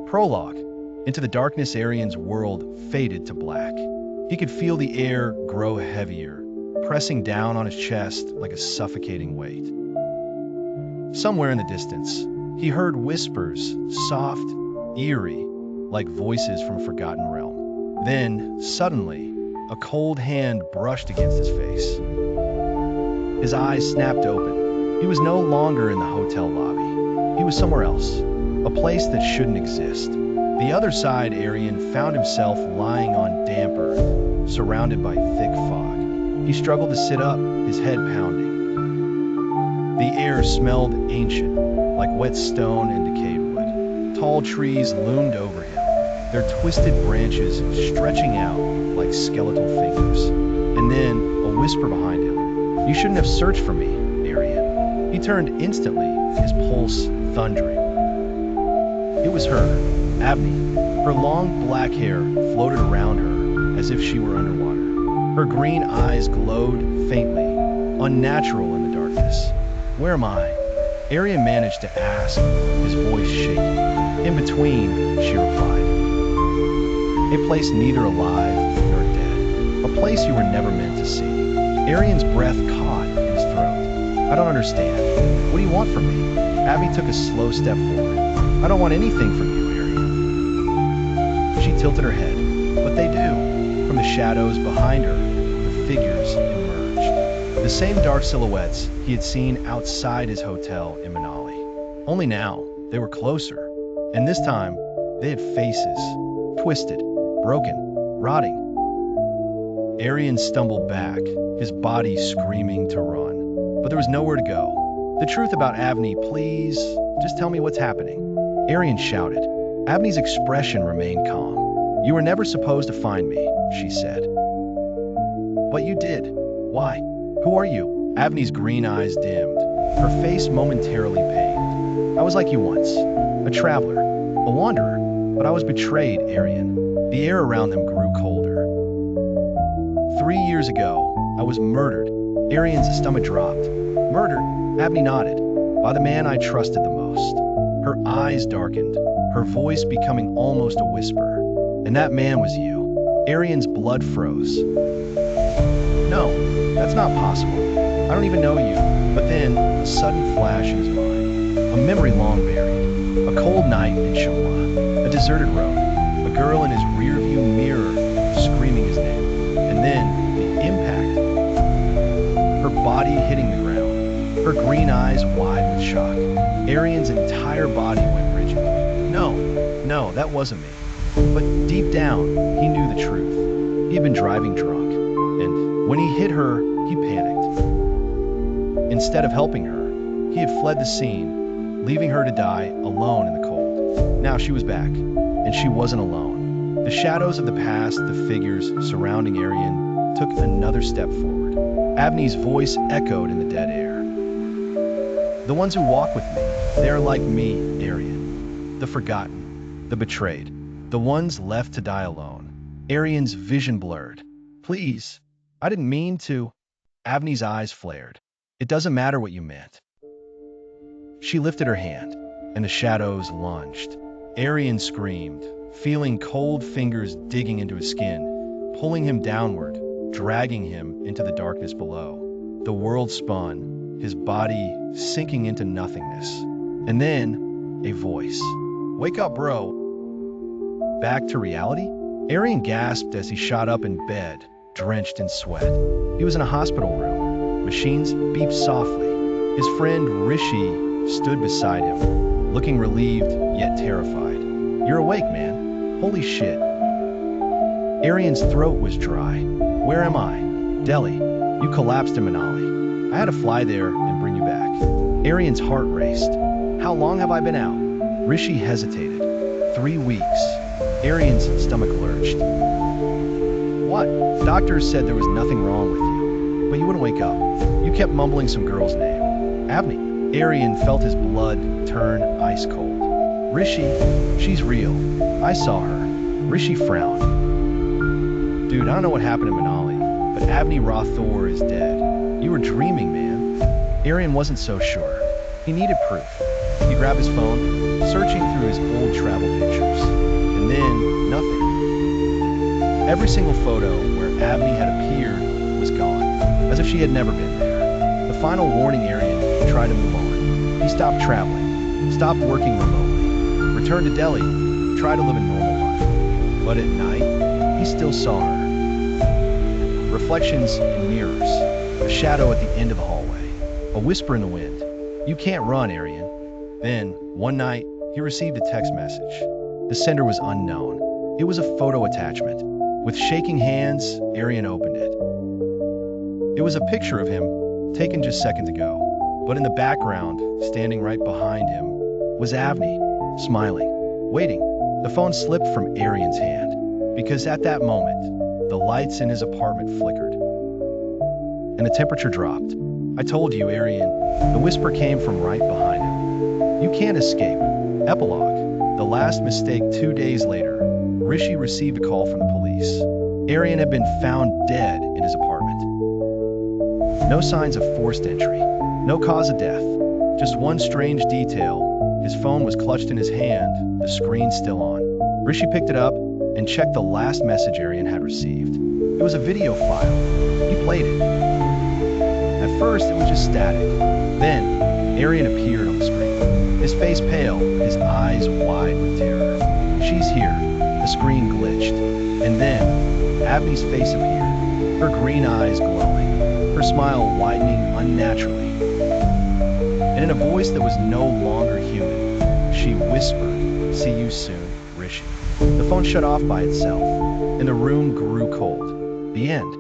Prologue. Into the darkness, Aryan's world faded to black. He could feel the air grow heavier, pressing down on his chest like a suffocating weight. Somewhere in the distance, he heard whispers, soft, eerie, like voices from a forgotten realm. Then, suddenly, a cold hand brushed against his face. His eyes snapped open. He was no longer in the hotel lobby. He was somewhere else, a place that shouldn't exist. The other side, Aryan found himself lying on damp earth, surrounded by thick fog. He struggled to sit up, his head pounding. The air smelled ancient, like wet stone and decayed wood. Tall trees loomed over him, their twisted branches stretching out like skeletal fingers. And then, a whisper behind him. "You shouldn't have searched for me, Aryan." He turned instantly, his pulse thundering. It was her, Avni. Her long black hair floated around her as if she were underwater. Her green eyes glowed faintly, unnatural in the darkness. "Where am I?" Aryan managed to ask, his voice shaking. "In between," she replied. "A place neither alive nor dead. A place you were never meant to see." Aryan's breath caught in his throat. "I don't understand. What do you want from me?" Avni took a slow step forward. "I don't want anything from you, Aryan." She tilted her head. "But they do." From the shadows behind her, the figures emerged. The same dark silhouettes he had seen outside his hotel in Manali. Only now, they were closer. And this time, they had faces. Twisted, broken, rotting. Aryan stumbled back, his body screaming to run. But there was nowhere to go. "The truth about Avni, please. Just tell me what's happening." Aryan shouted. Avni's expression remained calm. "You were never supposed to find me," she said. "But you did. Why? Who are you?" Avni's green eyes dimmed, her face momentarily pained. "I was like you once, a traveler, a wanderer, but I was betrayed, Aryan." The air around them grew colder. 3 years ago, I was murdered." Aryan's stomach dropped. "Murdered?" Avni nodded. "By the man I trusted the most." Her eyes darkened, her voice becoming almost a whisper. "And that man was you." Aryan's blood froze. "No, that's not possible. I don't even know you." But then, a sudden flash in his mind. A memory long buried. A cold night in Shimla. A deserted road. A girl in his rearview mirror screaming his name. And then, the impact. Her body hitting the ground. Her green eyes wide with shock. Aryan's entire body went rigid. No, that wasn't me. But deep down, he knew the truth. He had been driving drunk. And when he hit her, he panicked. Instead of helping her, he had fled the scene, leaving her to die alone in the cold. Now she was back, and she wasn't alone. The shadows of the past, the figures surrounding Aryan, took another step forward. Avni's voice echoed in the dead air. "The ones who walk with me, they are like me, Aryan. The forgotten, the betrayed, the ones left to die alone." Aryan's vision blurred. "Please, I didn't mean to." Avni's eyes flared. "It doesn't matter what you meant." She lifted her hand, and the shadows lunged. Aryan screamed, feeling cold fingers digging into his skin, pulling him downward, dragging him into the darkness below. The world spun, his body sinking into nothingness. And then, a voice. "Wake up, bro." Back to reality? Aryan gasped as he shot up in bed, drenched in sweat. He was in a hospital room. Machines beeped softly. His friend Rishi stood beside him, looking relieved yet terrified. "You're awake, man. Holy shit." Aryan's throat was dry. "Where am I?" "Delhi. You collapsed in Manali. I had to fly there and bring you back." Aryan's heart raced. "How long have I been out?" Rishi hesitated. 3 weeks. Aryan's stomach lurched. "What?" "Doctors said there was nothing wrong with you, but you wouldn't wake up. You kept mumbling some girl's name. Avni." Aryan felt his blood turn ice cold. "Rishi, she's real. I saw her." Rishi frowned. "Dude, I don't know what happened in Manali, but Avni Rathore is dead. You were dreaming, man." Aryan wasn't so sure. He needed proof. He grabbed his phone, searching through his old travel pictures. And then, nothing. Every single photo where Avni had appeared was gone, as if she had never been there. The final warning Aryan tried to move on. He stopped traveling, stopped working remotely, returned to Delhi, tried to live a normal life. But at night, he still saw her. Reflections in mirrors, a shadow at the end of the hallway, a whisper in the wind. "You can't run, Aryan." Then, one night, he received a text message. The sender was unknown. It was a photo attachment. With shaking hands, Aryan opened it. It was a picture of him, taken just seconds ago. But in the background, standing right behind him, was Avni, smiling, waiting. The phone slipped from Aryan's hand, because at that moment, the lights in his apartment flickered, and the temperature dropped. "I told you, Aryan." The whisper came from right behind him. "You can't escape." Epilogue. The last mistake. 2 days later, Rishi received a call from the police. Aryan had been found dead in his apartment. No signs of forced entry, no cause of death, just one strange detail. His phone was clutched in his hand, the screen still on. Rishi picked it up and checked the last message Aryan had received. It was a video file. He played it. At first, it was just static. Then, Aryan appeared on the screen. His face pale, his eyes wide with terror. "She's here." The screen glitched. And then, Avni's face appeared, her green eyes glowing, her smile widening unnaturally. And in a voice that was no longer human, she whispered, "See you soon, Rishi." The phone shut off by itself, and the room grew cold. The end.